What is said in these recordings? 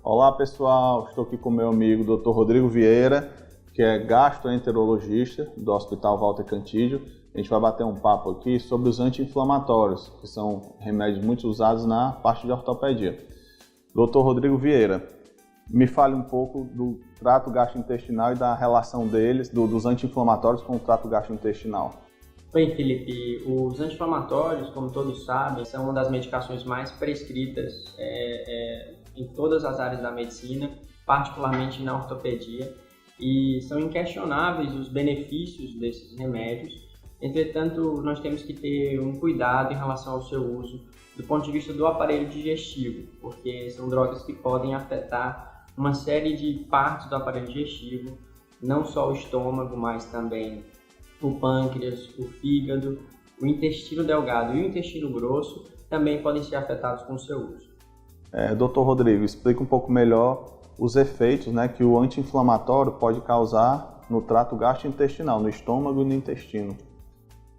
Olá pessoal, estou aqui com meu amigo Dr. Rodrigo Vieira, que é gastroenterologista do Hospital Walter Cantídio. A gente vai bater um papo aqui sobre os anti-inflamatórios, que são remédios muito usados na parte de ortopedia. Dr. Rodrigo Vieira, me fale um pouco do trato gastrointestinal e da relação deles, dos anti-inflamatórios com o trato gastrointestinal. Bem, Felipe, os anti-inflamatórios, como todos sabem, são uma das medicações mais prescritas em todas as áreas da medicina, particularmente na ortopedia, e são inquestionáveis os benefícios desses remédios. Entretanto, nós temos que ter um cuidado em relação ao seu uso do ponto de vista do aparelho digestivo, porque são drogas que podem afetar uma série de partes do aparelho digestivo, não só o estômago, mas também o pâncreas, o fígado, o intestino delgado e o intestino grosso também podem ser afetados com o seu uso. Dr. Rodrigo, explica um pouco melhor os efeitos, que o anti-inflamatório pode causar no trato gastrointestinal, no estômago e no intestino.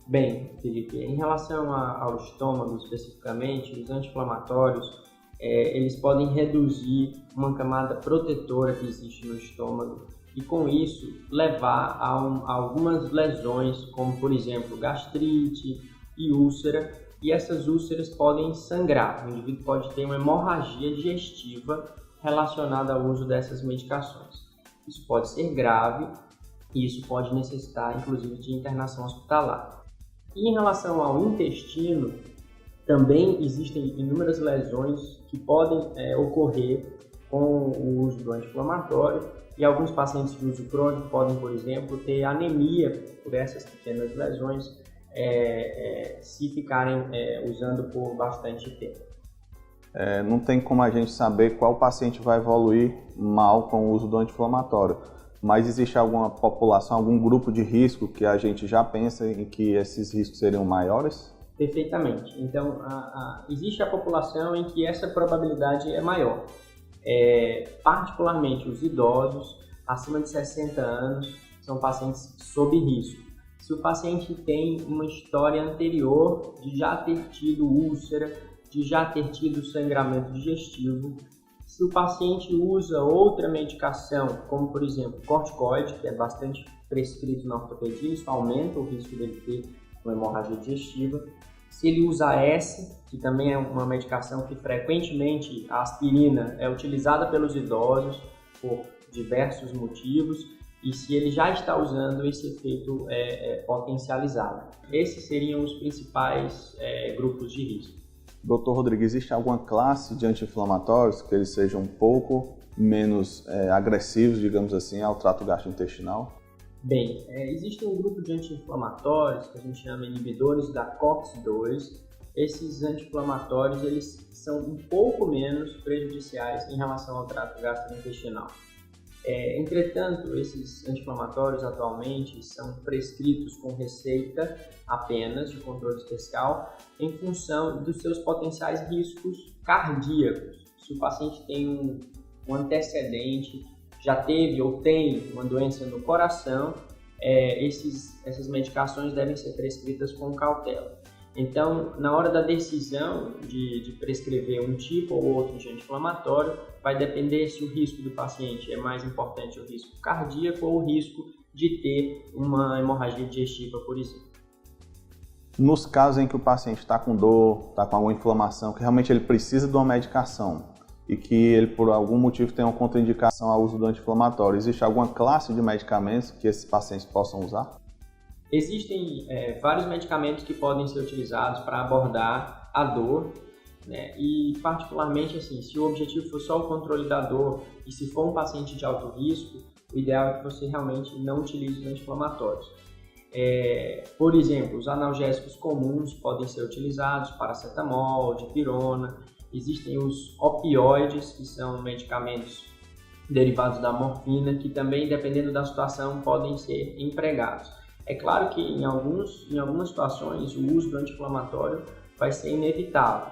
Bem, Felipe, em relação ao estômago especificamente, os anti-inflamatórios eles podem reduzir uma camada protetora que existe no estômago e com isso levar a algumas lesões, como por exemplo gastrite e úlcera, e essas úlceras podem sangrar. O indivíduo pode ter uma hemorragia digestiva relacionada ao uso dessas medicações. Isso pode ser grave e isso pode necessitar inclusive de internação hospitalar. E em relação ao intestino, também existem inúmeras lesões que podem ocorrer com o uso do anti-inflamatório, e alguns pacientes de uso crônico podem, por exemplo, ter anemia por essas pequenas lesões se ficarem usando por bastante tempo. Não tem como a gente saber qual paciente vai evoluir mal com o uso do anti-inflamatório, mas existe alguma população, algum grupo de risco que a gente já pensa em que esses riscos seriam maiores? Perfeitamente. Então, existe a população em que essa probabilidade é maior. Particularmente os idosos, acima de 60 anos, são pacientes sob risco. Se o paciente tem uma história anterior de já ter tido úlcera, de já ter tido sangramento digestivo, se o paciente usa outra medicação, como por exemplo corticoide, que é bastante prescrito na ortopedia, isso aumenta o risco dele ter uma hemorragia digestiva. Se ele usa S, que também é uma medicação que frequentemente a aspirina é utilizada pelos idosos por diversos motivos, e se ele já está usando, esse efeito é potencializado. Esses seriam os principais grupos de risco. Dr. Rodrigo, existe alguma classe de anti-inflamatórios que eles sejam um pouco menos agressivos, digamos assim, ao trato gastrointestinal? Bem, existe um grupo de anti-inflamatórios que a gente chama inibidores da COX-2. Esses anti-inflamatórios eles são um pouco menos prejudiciais em relação ao trato gastrointestinal. Entretanto, esses anti-inflamatórios atualmente são prescritos com receita apenas de controle especial em função dos seus potenciais riscos cardíacos. Se o paciente tem um antecedente, já teve ou tem uma doença no coração, essas medicações devem ser prescritas com cautela. Então, na hora da decisão de prescrever um tipo ou outro de anti-inflamatório, vai depender se o risco do paciente é mais importante o risco cardíaco ou o risco de ter uma hemorragia digestiva, por exemplo. Nos casos em que o paciente está com dor, está com alguma inflamação, que realmente ele precisa de uma medicação e que ele por algum motivo tem uma contraindicação ao uso do anti-inflamatório, existe alguma classe de medicamentos que esses pacientes possam usar? Existem vários medicamentos que podem ser utilizados para abordar a dor, e particularmente assim, se o objetivo for só o controle da dor e se for um paciente de alto risco, o ideal é que você realmente não utilize os anti-inflamatórios. Por exemplo, os analgésicos comuns podem ser utilizados, paracetamol, dipirona. Existem os opioides, que são medicamentos derivados da morfina, que também, dependendo da situação, podem ser empregados. É claro que em algumas situações o uso do anti-inflamatório vai ser inevitável,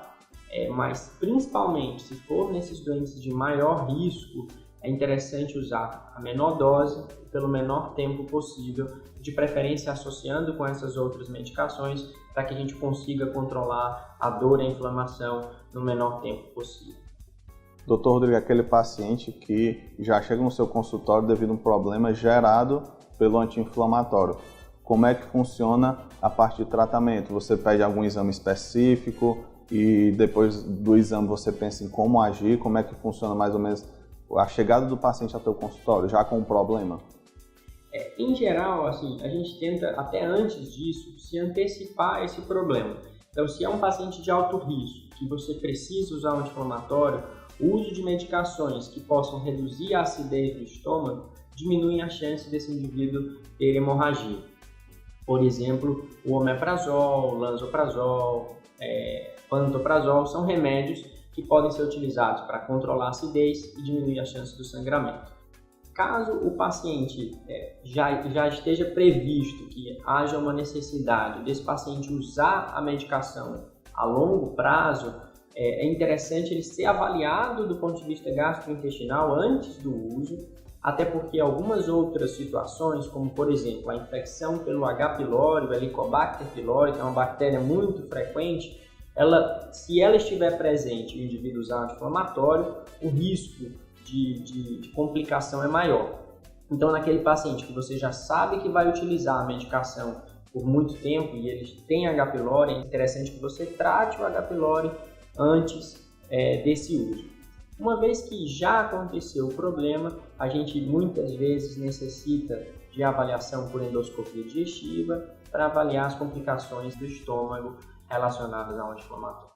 mas principalmente se for nesses doentes de maior risco, é interessante usar a menor dose pelo menor tempo possível, de preferência associando com essas outras medicações, para que a gente consiga controlar a dor e a inflamação no menor tempo possível. Doutor Rodrigo, aquele paciente que já chega no seu consultório devido a um problema gerado pelo anti-inflamatório, como é que funciona a parte de tratamento? Você pede algum exame específico e depois do exame você pensa em como agir? Como é que funciona mais ou menos a chegada do paciente ao teu consultório, já com um problema? Em geral, assim, a gente tenta, até antes disso, se antecipar a esse problema. Então, se é um paciente de alto risco, que você precisa usar um anti-inflamatório, o uso de medicações que possam reduzir a acidez do estômago diminuem a chance desse indivíduo ter hemorragia. Por exemplo, o omeprazol, o lansoprazol, pantoprazol são remédios que podem ser utilizados para controlar a acidez e diminuir a chance do sangramento. Caso o paciente já esteja previsto que haja uma necessidade desse paciente usar a medicação a longo prazo, é interessante ele ser avaliado do ponto de vista gastrointestinal antes do uso, até porque algumas outras situações, como por exemplo a infecção pelo H. pylori, o Helicobacter pylori, que é uma bactéria muito frequente, se ela estiver presente e o indivíduo usar anti-inflamatório, o risco de complicação é maior. Então, naquele paciente que você já sabe que vai utilizar a medicação por muito tempo e ele tem H. pylori, é interessante que você trate o H. pylori antes desse uso. Uma vez que já aconteceu o problema, a gente muitas vezes necessita de avaliação por endoscopia digestiva para avaliar as complicações do estômago relacionadas ao anti-inflamatório.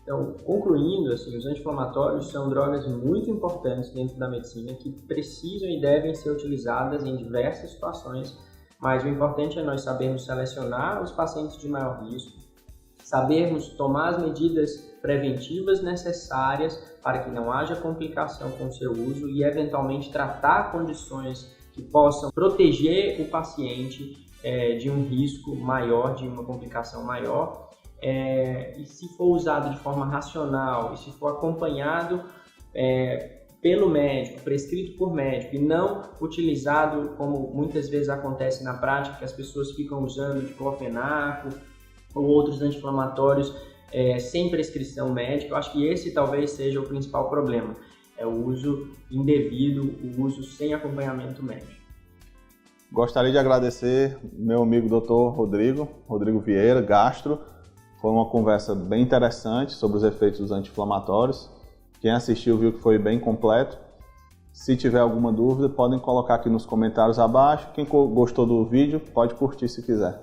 Então, concluindo, assim, os anti-inflamatórios são drogas muito importantes dentro da medicina que precisam e devem ser utilizadas em diversas situações, mas o importante é nós sabermos selecionar os pacientes de maior risco, sabermos tomar as medidas preventivas necessárias para que não haja complicação com o seu uso e, eventualmente, tratar condições que possam proteger o paciente de um risco maior, de uma complicação maior. E se for usado de forma racional e se for acompanhado pelo médico, prescrito por médico e não utilizado como muitas vezes acontece na prática, que as pessoas ficam usando diclofenaco ou outros anti-inflamatórios sem prescrição médica, eu acho que esse talvez seja o principal problema, é o uso indevido, o uso sem acompanhamento médico. Gostaria de agradecer meu amigo Dr. Rodrigo Vieira, gastro. Foi uma conversa bem interessante sobre os efeitos dos anti-inflamatórios. Quem assistiu viu que foi bem completo. Se tiver alguma dúvida, podem colocar aqui nos comentários abaixo. Quem gostou do vídeo, pode curtir se quiser.